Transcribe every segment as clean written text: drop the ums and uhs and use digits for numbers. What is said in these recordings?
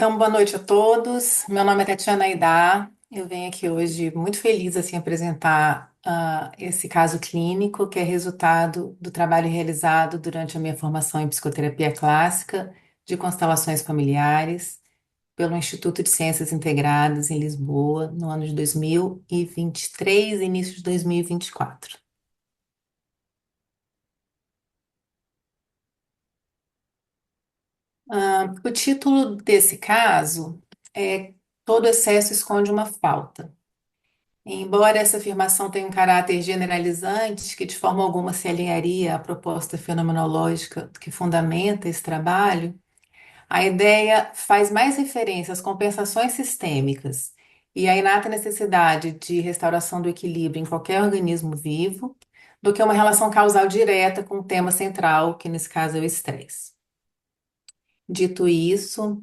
Então, boa noite a todos. Meu nome é Tatiana Aidar. Eu venho aqui hoje muito feliz assim apresentar esse caso clínico que é resultado do trabalho realizado durante a minha formação em psicoterapia clássica de constelações familiares pelo Instituto de Ciências Integradas em Lisboa no ano de 2023 e início de 2024. O título desse caso é Todo excesso esconde uma falta. Embora essa afirmação tenha um caráter generalizante, que de forma alguma se alinharia à proposta fenomenológica que fundamenta esse trabalho, a ideia faz mais referência às compensações sistêmicas e à inata necessidade de restauração do equilíbrio em qualquer organismo vivo, do que uma relação causal direta com o tema central, que nesse caso é o estresse. Dito isso,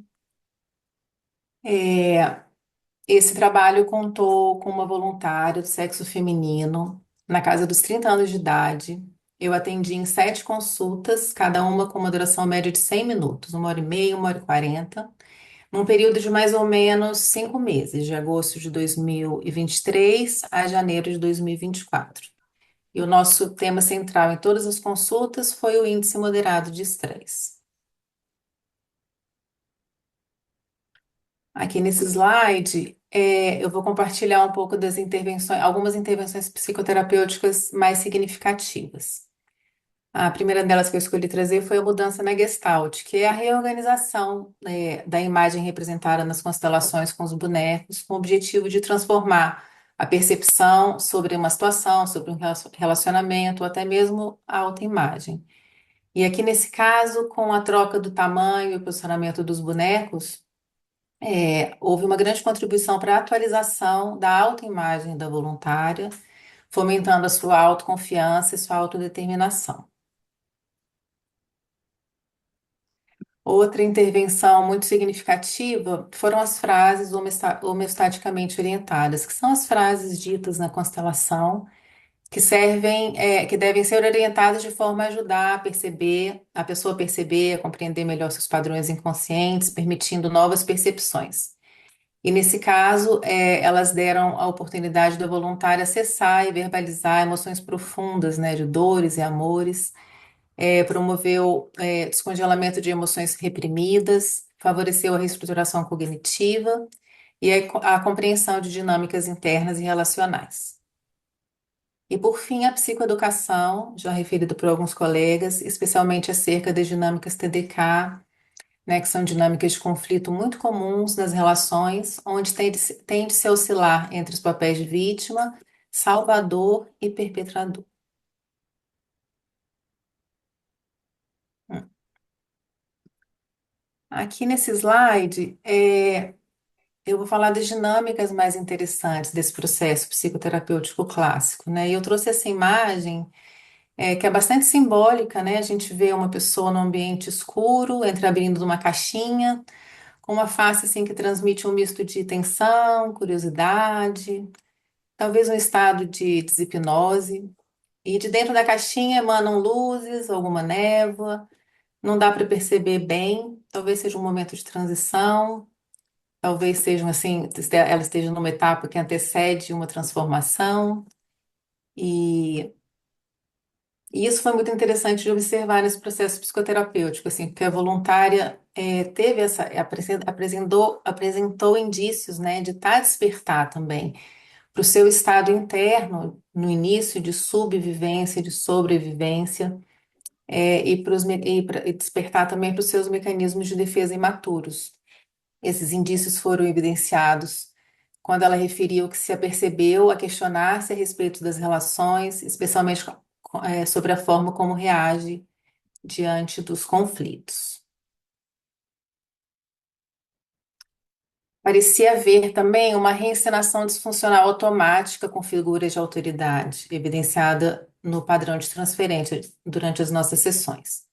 é, esse trabalho contou com uma voluntária do sexo feminino, na casa dos 30 anos de idade. Eu atendi em 7 consultas, cada uma com uma duração média de 100 minutos, 1h30, 1h40, num período de mais ou menos 5 meses, de agosto de 2023 a janeiro de 2024. E o nosso tema central em todas as consultas foi o índice moderado de estresse. Aqui nesse slide, eu vou compartilhar um pouco das intervenções, algumas intervenções psicoterapêuticas mais significativas. A primeira delas que eu escolhi trazer foi a mudança na Gestalt, que é a reorganização, da imagem representada nas constelações com os bonecos, com o objetivo de transformar a percepção sobre uma situação, sobre um relacionamento, ou até mesmo a autoimagem. E aqui nesse caso, com a troca do tamanho e posicionamento dos bonecos, houve uma grande contribuição para a atualização da autoimagem da voluntária, fomentando a sua autoconfiança e sua autodeterminação. Outra intervenção muito significativa foram as frases homeostaticamente orientadas, que são as frases ditas na constelação, que servem, que devem ser orientadas de forma a ajudar a pessoa a perceber, a compreender melhor seus padrões inconscientes, permitindo novas percepções. E nesse caso, elas deram a oportunidade da voluntária acessar e verbalizar emoções profundas, né, de dores e amores, promoveu, descongelamento de emoções reprimidas, favoreceu a reestruturação cognitiva e a compreensão de dinâmicas internas e relacionais. E por fim, a psicoeducação, já referido por alguns colegas, especialmente acerca das dinâmicas TDK, né, que são dinâmicas de conflito muito comuns nas relações, onde tende-se a oscilar entre os papéis de vítima, salvador e perpetrador. Hum. Aqui nesse slide, eu vou falar das dinâmicas mais interessantes desse processo psicoterapêutico clássico, né? E eu trouxe essa imagem, que é bastante simbólica, né? A gente vê uma pessoa num ambiente escuro, entreabrindo uma caixinha, com uma face assim que transmite um misto de tensão, curiosidade, talvez um estado de deshipnose. E de dentro da caixinha emanam luzes, alguma névoa, não dá para perceber bem, talvez seja um momento de transição, talvez sejam assim, ela esteja numa etapa que antecede uma transformação. E, e isso foi muito interessante de observar nesse processo psicoterapêutico, assim, porque a voluntária teve apresentou indícios, né, de estar a despertar também para o seu estado interno no início de subvivência, de sobrevivência, e despertar também para os seus mecanismos de defesa imaturos. Esses indícios foram evidenciados quando ela referiu que se apercebeu a questionar-se a respeito das relações, especialmente sobre a forma como reage diante dos conflitos. Parecia haver também uma reencenação disfuncional automática com figuras de autoridade, evidenciada no padrão de transferência durante as nossas sessões.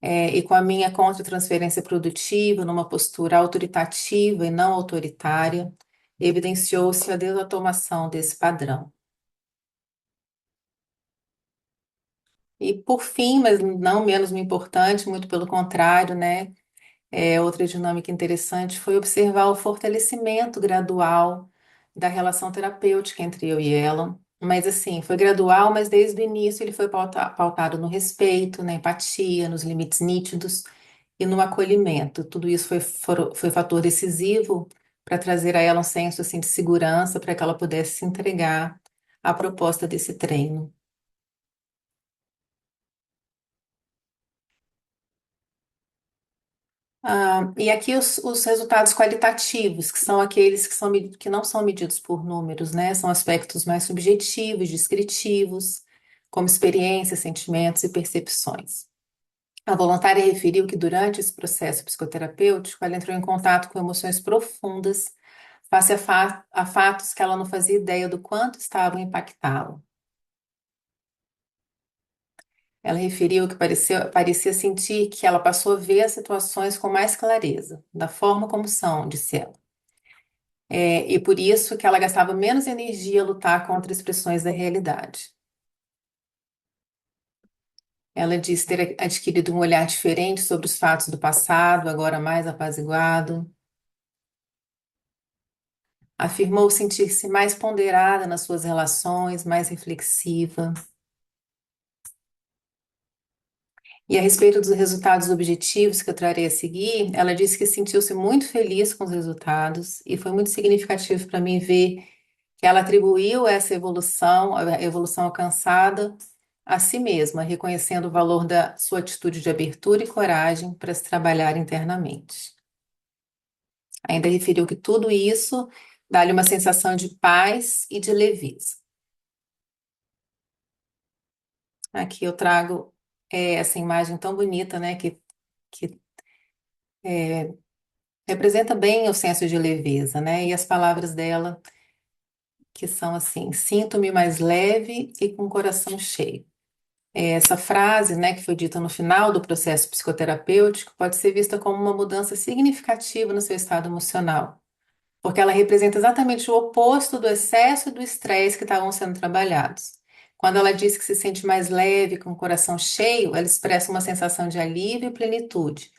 E com a minha contra-transferência produtiva, numa postura autoritativa e não autoritária, evidenciou-se a desautomação desse padrão. E por fim, mas não menos importante, muito pelo contrário, né? Outra dinâmica interessante foi observar o fortalecimento gradual da relação terapêutica entre eu e ela. Mas assim, foi gradual, mas desde o início ele foi pautado no respeito, na empatia, nos limites nítidos e no acolhimento. Tudo isso foi fator decisivo para trazer a ela um senso assim, de segurança para que ela pudesse se entregar à proposta desse treino. E aqui os resultados qualitativos, que são aqueles que não são medidos por números, né? São aspectos mais subjetivos, descritivos, como experiências, sentimentos e percepções. A voluntária referiu que durante esse processo psicoterapêutico, ela entrou em contato com emoções profundas, face a fatos que ela não fazia ideia do quanto estavam impactá-la. Ela referiu que parecia sentir que ela passou a ver as situações com mais clareza, da forma como são, disse ela. E por isso que ela gastava menos energia a lutar contra expressões da realidade. Ela disse ter adquirido um olhar diferente sobre os fatos do passado, agora mais apaziguado. Afirmou sentir-se mais ponderada nas suas relações, mais reflexiva. E a respeito dos resultados objetivos que eu trarei a seguir, ela disse que sentiu-se muito feliz com os resultados e foi muito significativo para mim ver que ela atribuiu essa evolução, a evolução alcançada, a si mesma, reconhecendo o valor da sua atitude de abertura e coragem para se trabalhar internamente. Ainda referiu que tudo isso dá-lhe uma sensação de paz e de leveza. Aqui eu trago essa imagem tão bonita, né, que representa bem o senso de leveza, né, e as palavras dela que são assim: sinto-me mais leve e com o coração cheio. Essa frase, né, que foi dita no final do processo psicoterapêutico, pode ser vista como uma mudança significativa no seu estado emocional, porque ela representa exatamente o oposto do excesso e do estresse que estavam sendo trabalhados. Quando ela diz que se sente mais leve, com o coração cheio, ela expressa uma sensação de alívio e plenitude,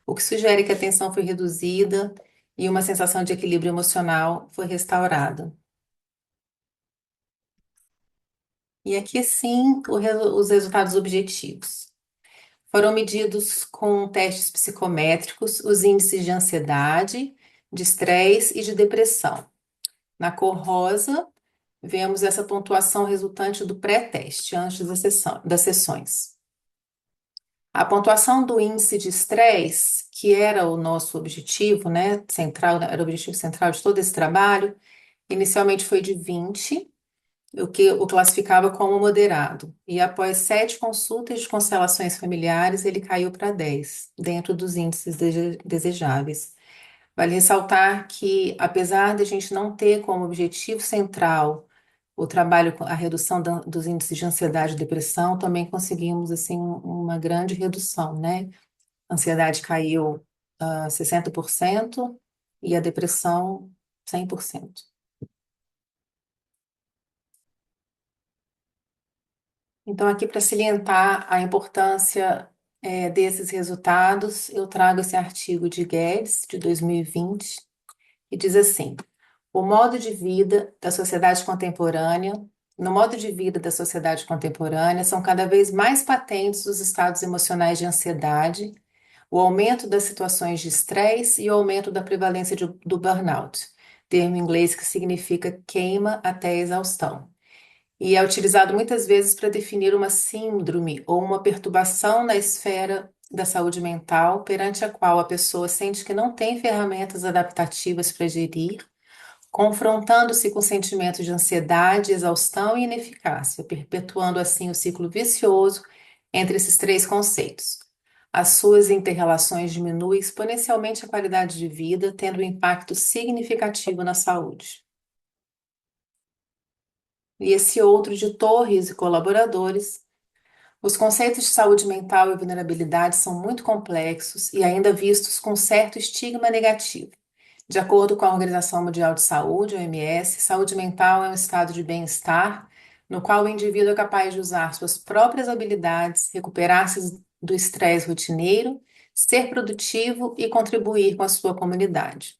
o que sugere que a tensão foi reduzida e uma sensação de equilíbrio emocional foi restaurada. E aqui sim, os resultados objetivos. Foram medidos com testes psicométricos os índices de ansiedade, de estresse e de depressão. Na cor rosa, vemos essa pontuação resultante do pré-teste, antes das sessões. A pontuação do índice de estresse, que era o nosso objetivo, né, central, era o objetivo central de todo esse trabalho, inicialmente foi de 20, o que o classificava como moderado. E após 7 consultas de constelações familiares, ele caiu para 10, dentro dos índices desejáveis. Vale ressaltar que, apesar de a gente não ter como objetivo central o trabalho com a redução dos índices de ansiedade e depressão, também conseguimos assim uma grande redução, né? A ansiedade caiu 60% e a depressão 100%. Então, aqui para salientar a importância desses resultados, eu trago esse artigo de Guedes, de 2020, que diz assim: o modo de vida da sociedade contemporânea, no modo de vida da sociedade contemporânea, são cada vez mais patentes os estados emocionais de ansiedade, o aumento das situações de estresse e o aumento da prevalência do burnout, termo em inglês que significa queima até a exaustão. E é utilizado muitas vezes para definir uma síndrome ou uma perturbação na esfera da saúde mental, perante a qual a pessoa sente que não tem ferramentas adaptativas para gerir, confrontando-se com sentimentos de ansiedade, exaustão e ineficácia, perpetuando assim o ciclo vicioso entre esses três conceitos. As suas interrelações diminuem exponencialmente a qualidade de vida, tendo um impacto significativo na saúde. E esse outro de Torres e colaboradores: os conceitos de saúde mental e vulnerabilidade são muito complexos e ainda vistos com certo estigma negativo. De acordo com a Organização Mundial de Saúde, OMS, saúde mental é um estado de bem-estar no qual o indivíduo é capaz de usar suas próprias habilidades, recuperar-se do estresse rotineiro, ser produtivo e contribuir com a sua comunidade.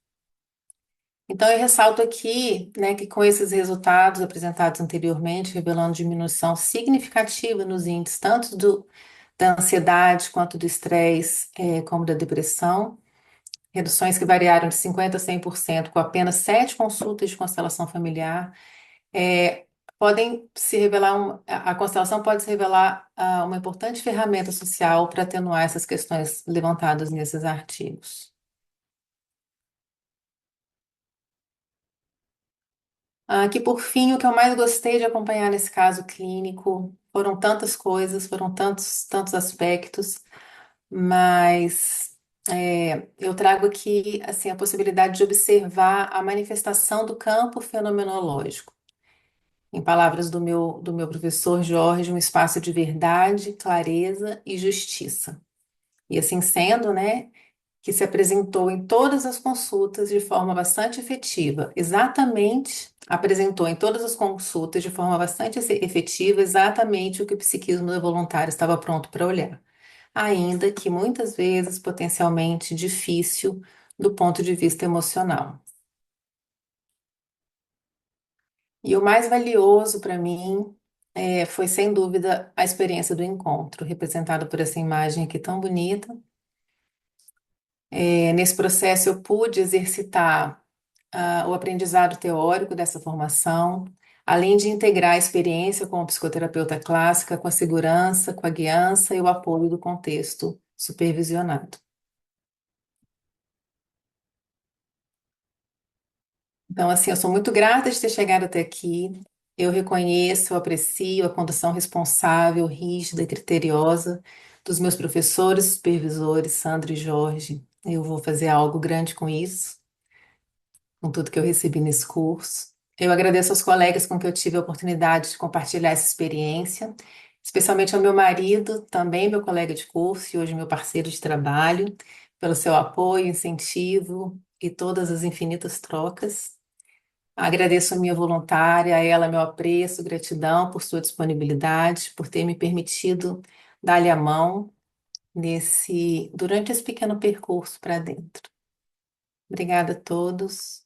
Então, eu ressalto aqui, né, que com esses resultados apresentados anteriormente, revelando diminuição significativa nos índices tanto da ansiedade quanto do estresse, como da depressão, reduções que variaram de 50% a 100% com apenas 7 consultas de constelação familiar, é, podem se revelar, a constelação pode se revelar uma importante ferramenta social para atenuar essas questões levantadas nesses artigos. Que por fim, o que eu mais gostei de acompanhar nesse caso clínico foram tantas coisas, foram tantos aspectos, mas eu trago aqui assim a possibilidade de observar a manifestação do campo fenomenológico. Em palavras do meu professor Jorge, um espaço de verdade, clareza e justiça. E assim sendo, né, que se apresentou em todas as consultas de forma bastante efetiva, apresentou em todas as consultas de forma bastante efetiva exatamente o que o psiquismo da voluntária estava pronto para olhar, ainda que muitas vezes potencialmente difícil do ponto de vista emocional. E o mais valioso para mim foi, sem dúvida, a experiência do encontro, representada por essa imagem aqui tão bonita. Nesse processo, eu pude exercitar o aprendizado teórico dessa formação, além de integrar a experiência com o psicoterapeuta clássica, com a segurança, com a guiança e o apoio do contexto supervisionado. Então, assim, eu sou muito grata de ter chegado até aqui. Eu reconheço, eu aprecio a condução responsável, rígida e criteriosa dos meus professores, supervisores, Sandra e Jorge. Eu vou fazer algo grande com isso, com tudo que eu recebi nesse curso. Eu agradeço aos colegas com que eu tive a oportunidade de compartilhar essa experiência, especialmente ao meu marido, também meu colega de curso e hoje meu parceiro de trabalho, pelo seu apoio, incentivo e todas as infinitas trocas. Agradeço a minha voluntária, a ela meu apreço, gratidão por sua disponibilidade, por ter me permitido dar-lhe a mão durante esse pequeno percurso para dentro. Obrigada a todos.